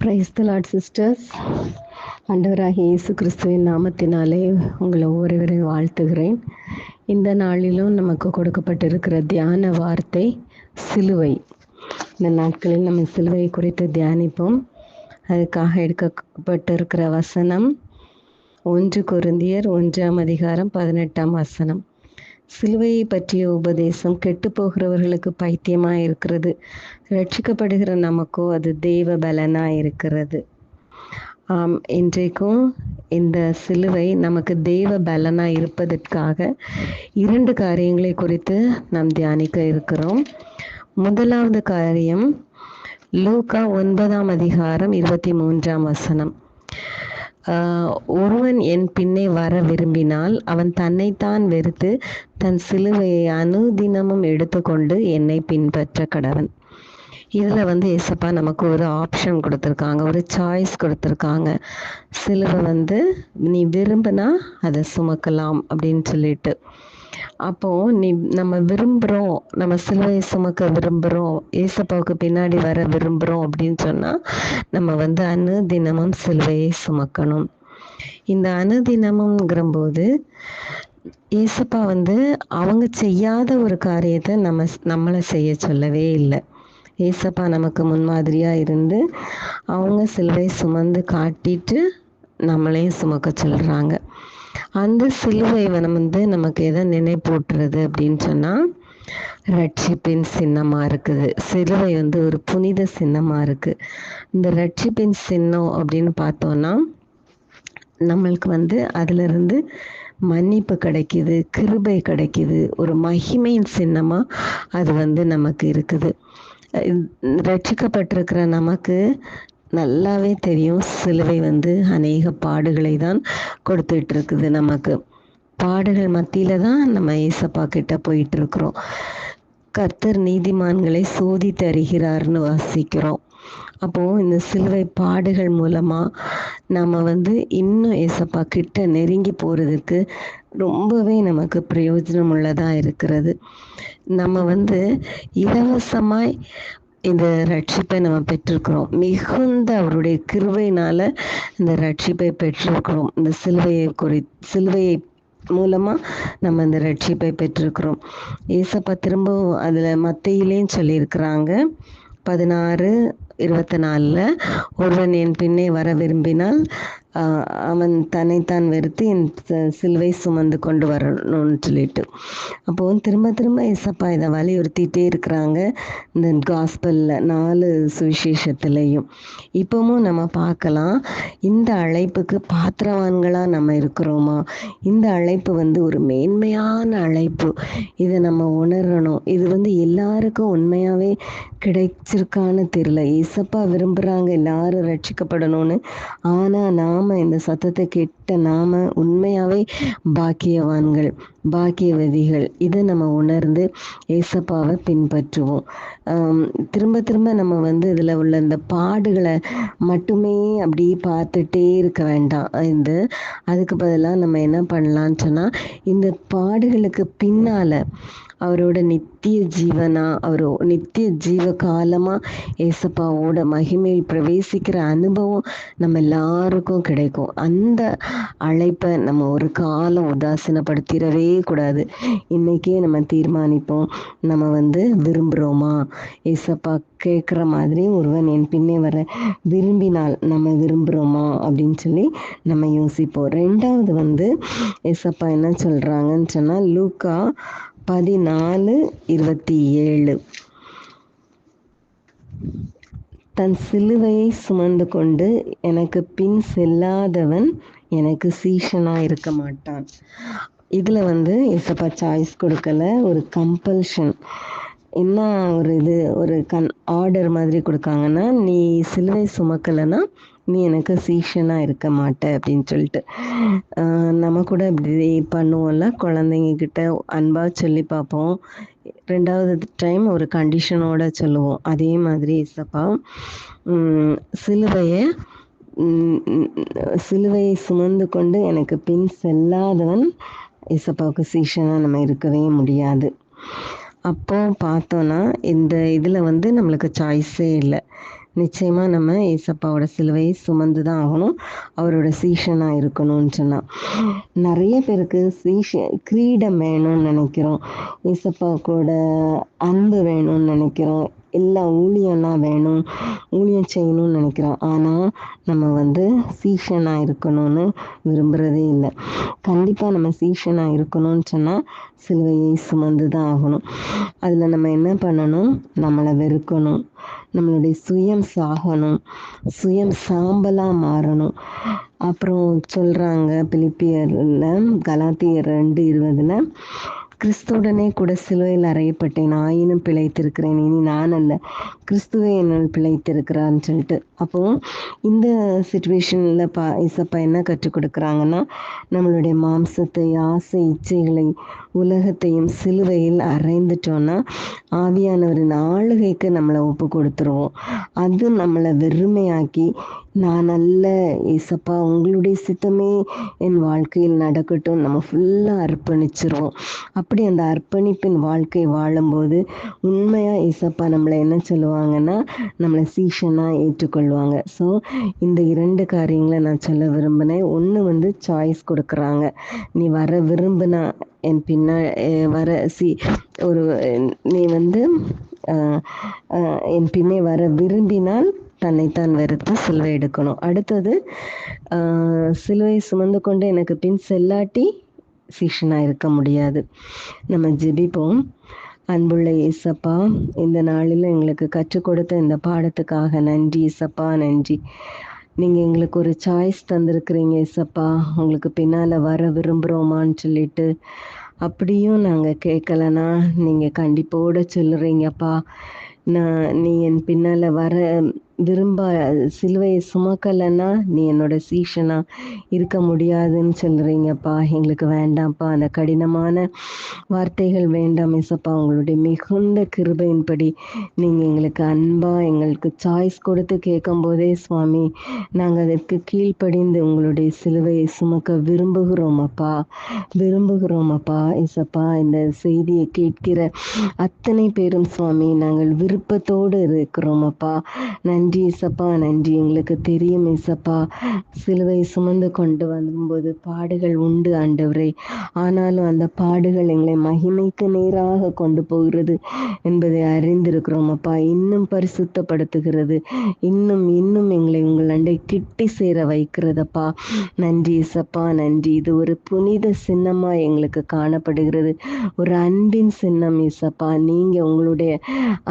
Praise the Lord sisters. ஆண்டவராகிய இயேசு கிறிஸ்துவின் நாமத்தினாலே உங்களை ஒவ்வொருவரையும் வாழ்த்துகிறேன். இந்த நாளிலும் நமக்கு கொடுக்கப்பட்டிருக்கிற தியான வார்த்தை சிலுவை. இந்த நாட்களில் நம்ம சிலுவை குறித்து தியானிப்போம். அதுக்காக எடுக்கப்பட்டிருக்கிற வசனம் 1 கொரிந்தியர் 1:18. சிலுவையை பற்றிய உபதேசம் கெட்டுப்போகிறவர்களுக்கு பைத்தியமாக இருக்கிறது, ரட்சிக்கப்படுகிற நமக்கோ அது தேவ பலனாக இருக்கிறது. இன்றைக்கும் இந்த சிலுவை நமக்கு தேவ பலனாக இருப்பதற்காக 2 காரியங்களை குறித்து நாம் தியானிக்க இருக்கிறோம். முதலாவது காரியம் லூக்கா 9:23. ஒருவன் என் பின்னே வர விரும்பினால் அவன் தன்னைத்தான் வெறுத்து தன் சிலுவையை அனுதினமும் எடுத்துக்கொண்டு என்னை பின்பற்ற கடவன். இதில் ஏசப்பா நமக்கு ஒரு ஆப்ஷன் கொடுத்துருக்காங்க, ஒரு சாய்ஸ் கொடுத்துருக்காங்க. சிலுவை நீ விரும்பினா அதை சுமக்கலாம் அப்படின்னு சொல்லிட்டு. அப்போது நம்ம விரும்புகிறோம், நம்ம சிலுவையை சுமக்க விரும்புகிறோம், ஏசப்பாவுக்கு பின்னாடி வர விரும்புகிறோம் அப்படின்னு சொன்னால் நம்ம அனுதினமும் சிலுவையை சுமக்கணும். இந்த அனுதினமுங்கிறபோது ஏசப்பா அவங்க செய்யாத ஒரு காரியத்தை நம்மளை செய்ய சொல்லவே இல்லை. ஏசப்பா நமக்கு முன்மாதிரியாக இருந்து அவங்க சிலுவை சுமந்து காட்டிட்டு நம்மளையும் சுமக்க சொல்கிறாங்க. அந்த சிலுவை நமக்கு எதை நினைப்பூட்டுறது அப்படின்னு சொன்னால் ரட்சிப்பின் சின்னமாக இருக்குது. சிலுவை ஒரு புனித சின்னமாக இருக்குது. இந்த ரட்சிப்பின் சின்னம் அப்படின்னு பார்த்தோன்னா நம்மளுக்கு அதிலிருந்து மன்னிப்பு கிடைக்கிது, கிருபை கிடைக்கிது, ஒரு மகிமையின் சின்னமாக அது நமக்கு இருக்குது. ரட்சிக்கப்பட்டிருக்கிற நமக்கு நல்லாவே தெரியும், சிலுவை அநேக பாடுகளை தான் கொடுத்துட்டு இருக்குது. நமக்கு பாடுகள் மத்தியில தான் நம்ம ஏசப்பா கிட்ட போயிட்டு இருக்கிறோம். கர்த்தர் நீதிமான்களை சோதித்து அறிகிறார்னு வாசிக்கிறோம். அப்போது இந்த சிலுவை பாடுகள் மூலமாக நம்ம இன்னும் ஏசப்பா கிட்ட நெருங்கி போகிறதுக்கு ரொம்பவே நமக்கு பிரயோஜனம் உள்ளதாக இருக்கிறது. நம்ம இலவசமாய் இந்த ரட்சிப்பை நம்ம பெற்றிருக்கிறோம். மிகுந்த அவருடைய கிருபையினால் இந்த ரட்சிப்பை பெற்றிருக்கிறோம். இந்த சிலுவையை மூலமாக நம்ம இந்த ரட்சிப்பை பெற்றிருக்கிறோம். ஏசப்பா திரும்பவும் அதில் மத்தேயிலேயும் சொல்லியிருக்கிறாங்க 16:24, ஒருவன் என் பின்னே வர விரும்பினால் அவன் தன்னைத்தான் வெறுத்து என் சிலுவை சுமந்து கொண்டு வரணும்னு சொல்லிட்டு. அப்போது திரும்ப திரும்ப ஏசப்பா இதை வலியுறுத்திட்டே இருக்கிறாங்க இந்த காஸ்பலில் 4 சுவிசேஷத்துலேயும். இப்போவும் நம்ம பார்க்கலாம், இந்த அழைப்புக்கு பாத்திரவான்களாக நம்ம இருக்கிறோமா? இந்த அழைப்பு ஒரு மேன்மையான அழைப்பு. இதை நம்ம உணரணும். இது எல்லாருக்கும் உண்மையாகவே கிடைச்சிருக்கான்னு தெரியல. ஏசப்பா விரும்புகிறாங்க எல்லாரும் ரட்சிக்கப்படணும்னு. ஆனால் நாம் இந்த சத்தத்தை கேட்ட நாம் உண்மையாகவே பாக்கியவான்கள், பாக்கியவதிகள். இதை நம்ம உணர்ந்து ஏசப்பாவை பின்பற்றுவோம். திரும்ப திரும்ப நம்ம இதில் உள்ள இந்த பாடுகளை மட்டுமே அப்படியே பார்த்துட்டே இருக்க வேண்டாம். அதுக்கு பதிலாக நம்ம என்ன பண்ணலான்னு சொன்னால், இந்த பாடுகளுக்கு பின்னால் அவரோட நித்திய ஜீவனா, அவர் நித்திய ஜீவ காலமாக ஏசப்பாவோட மகிமையில் பிரவேசிக்கிற அனுபவம் நம்ம எல்லாருக்கும் கிடைக்கும். அந்த அழைப்பை நம்ம ஒரு காலம் உதாசீனப்படுத்திடவே கூடாது. இன்றைக்கே நம்ம தீர்மானிப்போம், நம்ம விரும்புகிறோமா? ஏசப்பா கேட்குற மாதிரி ஒருவன் என் பின்னே வர விரும்பினால் நம்ம விரும்புகிறோமா அப்படின்னு சொல்லி நம்ம யோசிப்போம். 2வது ஏசப்பா என்ன சொல்கிறாங்கன்னு சொன்னால் லூக்கா 14:27, தன் சிலுவையை சுமந்து கொண்டு எனக்கு பின் செல்லாதவன் எனக்கு சீஷனாக இருக்க மாட்டான். இதில் ஏசப்பா சாய்ஸ் கொடுக்கல, ஒரு கம்பல்ஷன். என்ன ஒரு ஆர்டர் மாதிரி கொடுக்காங்கன்னா, நீ சிலுவை சுமக்கலைன்னா நீ எனக்கு சீஷனாக இருக்க மாட்ட அப்படின்னு சொல்லிட்டு. நம்ம கூட இப்படி பண்ணுவோம்ல, குழந்தைங்கக்கிட்ட அன்பாக சொல்லி பார்ப்போம். 2வது டைம் ஒரு கண்டிஷனோட சொல்லுவோம். அதே மாதிரி ஏசப்பா சிலுவையை சுமந்து கொண்டு எனக்கு பின் செல்லாதவன் ஏசப்பாவுக்கு சீஷனாக நம்ம இருக்கவே முடியாது. அப்போ பார்த்தோன்னா இந்த இதில் நம்மளுக்கு சாய்ஸே இல்லை. நிச்சயமாக நம்ம ஏசப்பாவோட சிலுவையை சுமந்து தான் ஆகணும், அவரோட சீஷனாக இருக்கணும்னு சொன்னால். நிறைய பேருக்கு கிரீடம் வேணும்னு நினைக்கிறோம், ஏசப்பா கூட அன்பு வேணும்னு நினைக்கிறோம், எல்லாம் ஊழியம்லாம் வேணும், ஊழியம் செய்யணும்னு நினைக்கிறோம். ஆனால் நம்ம சீஷனாக இருக்கணும்னு விரும்புகிறதே இல்லை. கண்டிப்பாக நம்ம சீஷனாக இருக்கணும்னு சொன்னால் சிலுவையை சுமந்து தான் ஆகணும். அதில் நம்ம என்ன பண்ணணும்? நம்மளை வெறுக்கணும், நம்மளுடைய சுயம் சாகணும், சுயம் சாம்பலாக மாறணும். அப்புறம் சொல்கிறாங்க பிலிப்பியரில் கலாத்தியர் 2:20, கிறிஸ்துவுடனே கூட சிலுவையில் அறையப்பட்டேன், ஆயினும் பிழைத்திருக்கிறேன், இனி நான் அல்ல, கிறிஸ்துவே என்னுள் பிழைத்திருக்கிறான்னு சொல்லிட்டு. அப்போது இந்த சுச்சுவேஷனில் ஏசப்பா என்ன கற்றுக் கொடுக்குறாங்கன்னா, நம்மளுடைய மாம்சத்தை, ஆசை, இச்சைகளை, உலகத்தையும் சிலுவையில் அறைந்துட்டோன்னா ஆவியானவரின் ஆளுகைக்கு நம்மளை ஒப்பு கொடுத்துருவோம். அது நம்மளை வெறுமையாக்கி, நான் அல்ல ஏசப்பா, உங்களுடைய சித்தமே என் வாழ்க்கையில் நடக்கட்டும், நம்ம ஃபுல்லாக அர்ப்பணிச்சிருவோம். அப்படி அந்த அர்ப்பணிப்பின் வாழ்க்கை வாழும்போது உண்மையாக ஏசப்பா நம்மளை என்ன சொல்லுவாங்கன்னா, நம்மளை சீஷனாக ஏற்றுக்கொள்வாங்க. ஸோ இந்த 2 காரியங்களை நான் சொல்ல விரும்பினேன். ஒன்று சாய்ஸ் கொடுக்குறாங்க, நீ வர விரும்பினா என் பின்னா வர ஒரு நீ என் பின்னே வர விரும்பினால் தன்னைத்தான் வெறுத்து சிலுவை எடுக்கணும். அடுத்தது சிலுவை சுமந்து கொண்டு எனக்கு பின் செல்லாட்டி சீஷனாக இருக்க முடியாது. நம்ம ஜெபிப்போம். அன்புள்ள ஏசப்பா, இந்த நாளில் எங்களுக்கு கற்றுக் கொடுத்த இந்த பாடத்துக்காக நன்றி ஏசப்பா, நன்றி. நீங்கள் எங்களுக்கு ஒரு சாய்ஸ் தந்திருக்கிறீங்க ஏசப்பா, உங்களுக்கு பின்னால் வர விரும்புகிறோமான்னு சொல்லிட்டு. அப்படியும் நாங்கள் கேட்கலன்னா நீங்கள் கண்டிப்போடு சொல்லுறீங்கப்பா, நீ என் பின்னால் வர சிலுவையை சுமக்கலைன்னா நீ என்னோட சீஷனா இருக்க முடியாதுன்னு சொல்கிறீங்கப்பா. எங்களுக்கு வேண்டாம்ப்பா அந்த கடினமான வார்த்தைகள் வேண்டாம் ஏசப்பா. உங்களுடைய மிகுந்த கிருபையின்படி நீங்கள் எங்களுக்கு அன்பாக எங்களுக்கு சாய்ஸ் கொடுத்து கேட்கும்போதே சுவாமி, நாங்கள் அதற்கு கீழ்ப்படிந்து உங்களுடைய சிலுவையை சுமக்க விரும்புகிறோமப்பா ஏசப்பா. இந்த செய்தியை கேட்கிற அத்தனை பேரும் சுவாமி, நாங்கள் விருப்பத்தோடு இருக்கிறோமப்பா. நன்றி ஏசப்பா, நன்றி. எங்களுக்கு தெரியும் ஏசப்பா, சிலுவை சுமந்து கொண்டு வரும்போது பாடுகள் உண்டு ஆண்டவரே. ஆனாலும் அந்த பாடுகள் எங்களை மகிமைக்கு நேராக கொண்டு போகிறது என்பதை அறிந்திருக்கிறோம் அப்பா. இன்னும் பரிசுத்தப்படுத்துகிறது, இன்னும் எங்களை உங்கள் அண்டை கிட்டி சேர வைக்கிறதப்பா. நன்றி ஏசப்பா, நன்றி. இது ஒரு புனித சின்னமா எங்களுக்கு காணப்படுகிறது, ஒரு அன்பின் சின்னம் ஏசப்பா. நீங்க உங்களுடைய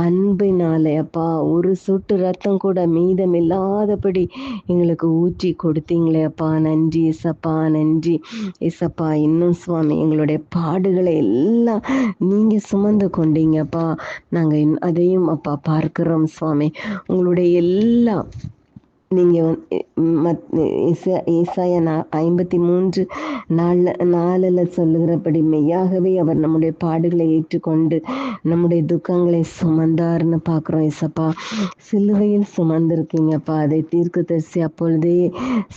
அன்பினாலே அப்பா ஒரு சொட்டு ரத்தம் கூட மீதம் இல்லாதபடி எங்களுக்கு ஊற்றி கொடுத்தீங்களே அப்பா. நன்றி ஏசப்பா, நன்றி ஏசப்பா. இன்னும் சுவாமி எங்களுடைய பாடுகளை எல்லாம் நீங்க சுமந்து கொண்டீங்கப்பா. நாங்கள் அதையும் அப்பா பார்க்கிறோம் சுவாமி. உங்களுடைய எல்லா நீங்கள் ஏசாயா 53:4 சொல்லுகிறபடி மெய்யாகவே அவர் நம்முடைய பாடுகளை ஏற்றுக்கொண்டு நம்முடைய துக்கங்களை சுமந்தார்னு பார்க்குறோம் ஏசப்பா. சிலுவையில் சுமந்திருக்கீங்கப்பா, அதை தீர்க்கதரிசி அப்பொழுதே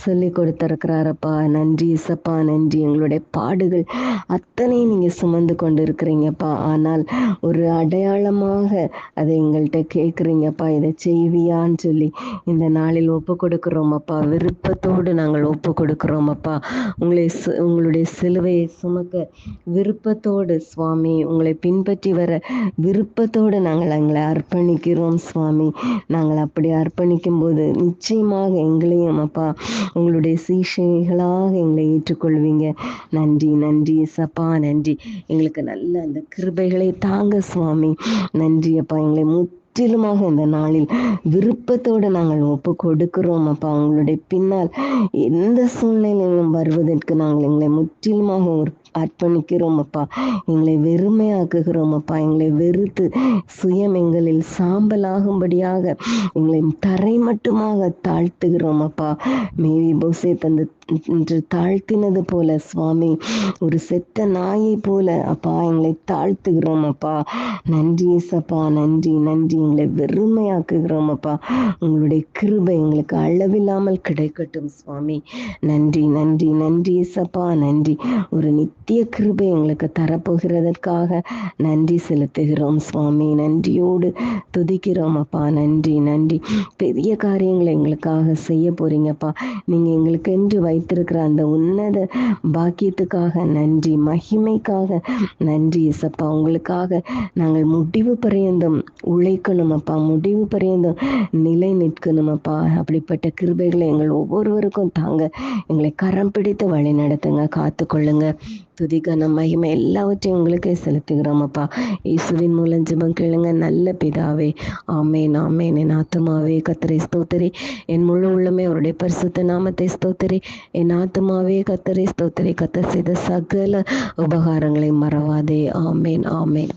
சொல்லி கொடுத்திருக்கிறாரப்பா. நன்றி ஏசப்பா, நன்றி. எங்களுடைய பாடுகள் அத்தனை நீங்கள் சுமந்து கொண்டு இருக்கிறீங்கப்பா. ஆனால் ஒரு அடையாளமாக அதை எங்கள்கிட்ட கேட்குறீங்கப்பா, இதை செய்வியான்னு சொல்லி இந்த நாளில் ஒப்பு கொடுக்கிறோம் அப்பா. விருப்பத்தோடு நாங்கள் ஒப்பு கொடுக்கிறோம் அப்பா. உங்களுடைய சிலுவையை சுமக்க விருப்பத்தோடு சுவாமி, உங்களை பின்பற்றி வர விருப்பத்தோடு நாங்கள் எங்களை அர்ப்பணிக்கிறோம் சுவாமி. நாங்கள் அப்படி அர்ப்பணிக்கும் போது நிச்சயமாக எங்களையும் அப்பா உங்களுடைய சீஷைகளாக எங்களை ஏற்றுக்கொள்வீங்க. நன்றி, நன்றி சப்பா, நன்றி. எங்களுக்கு நல்ல அந்த கிருபைகளை தாங்க சுவாமி. நன்றி அப்பா. எங்களை முற்றிலுமாக இந்த நாளில் விருப்பத்தோடு நாங்கள் ஒப்பு கொடுக்கிறோம் அப்பா. உங்களுடைய பின்னால் எந்த சூழ்நிலையிலும் வருவதற்கு நாங்கள் எங்களை முற்றிலுமாக அர்ப்பணிக்கிறோம் அப்பா. எங்களை வெறுமையாக்குகிறோம் அப்பா. எங்களை வெறுத்து சுயம் எங்களில் சாம்பலாகும்படியாக எங்களை தரை மட்டுமாக தாழ்த்துகிறோம் அப்பா. மேவி போசே தந்த என்று தாழ்த்தினது போல சுவாமி, ஒரு செத்த நாயை போல அப்பா எங்களை தாழ்த்துகிறோம் அப்பா. நன்றி ஏசப்பா, நன்றி நன்றி. எங்களை வெறுமையாக்குகிறோம் அப்பா. உங்களுடைய கிருபை எங்களுக்கு அளவில்லாமல் கிடைக்கட்டும் சுவாமி. நன்றி நன்றி நன்றி ஏசப்பா, நன்றி. ஒரு நித்திய கிருபை எங்களுக்கு தரப்போகிறதற்காக நன்றி செலுத்துகிறோம் சுவாமி. நன்றியோடு துதிக்கிறோம் அப்பா. நன்றி நன்றி. பெரிய காரியங்களை எங்களுக்காக செய்ய போறீங்கப்பா. நீங்க எங்களுக்கு என்று வைத்திருக்கிற அந்த உன்னத பாக்கியத்துக்காக நன்றி, மகிமைக்காக நன்றி இசப்பா. உங்களுக்காக நாங்கள் முடிவு பரியந்தம் உழைக்கணும் அப்பா, முடிவு பரியந்தம் நிலை நிற்கணும் அப்பா. அப்படிப்பட்ட கிருபைகளை எங்கள் ஒவ்வொருவருக்கும் தாங்க. எங்களை கரம் பிடித்து வழி நடத்துங்க, காத்து கொள்ளுங்க. துதி கன மகிமை எல்லாவற்றையும் உங்களுக்கே செலுத்துகிறோம் அப்பா. இயேசுவின் மூலம் ஜெபம் கேளுங்க நல்ல பிதாவே. ஆமேன் ஆமேன். என் ஆத்துமாவே கர்த்தரை ஸ்தோத்திரி, என் முழு உள்ளமே அவருடைய பரிசுத்த நாமத்தை ஸ்தோத்திரி. என் ஆத்துமாவே கர்த்தரை ஸ்தோத்திரி, கர்த்தர் செய்த சகல உபகாரங்களை மறவாதே. ஆமேன் ஆமேன்.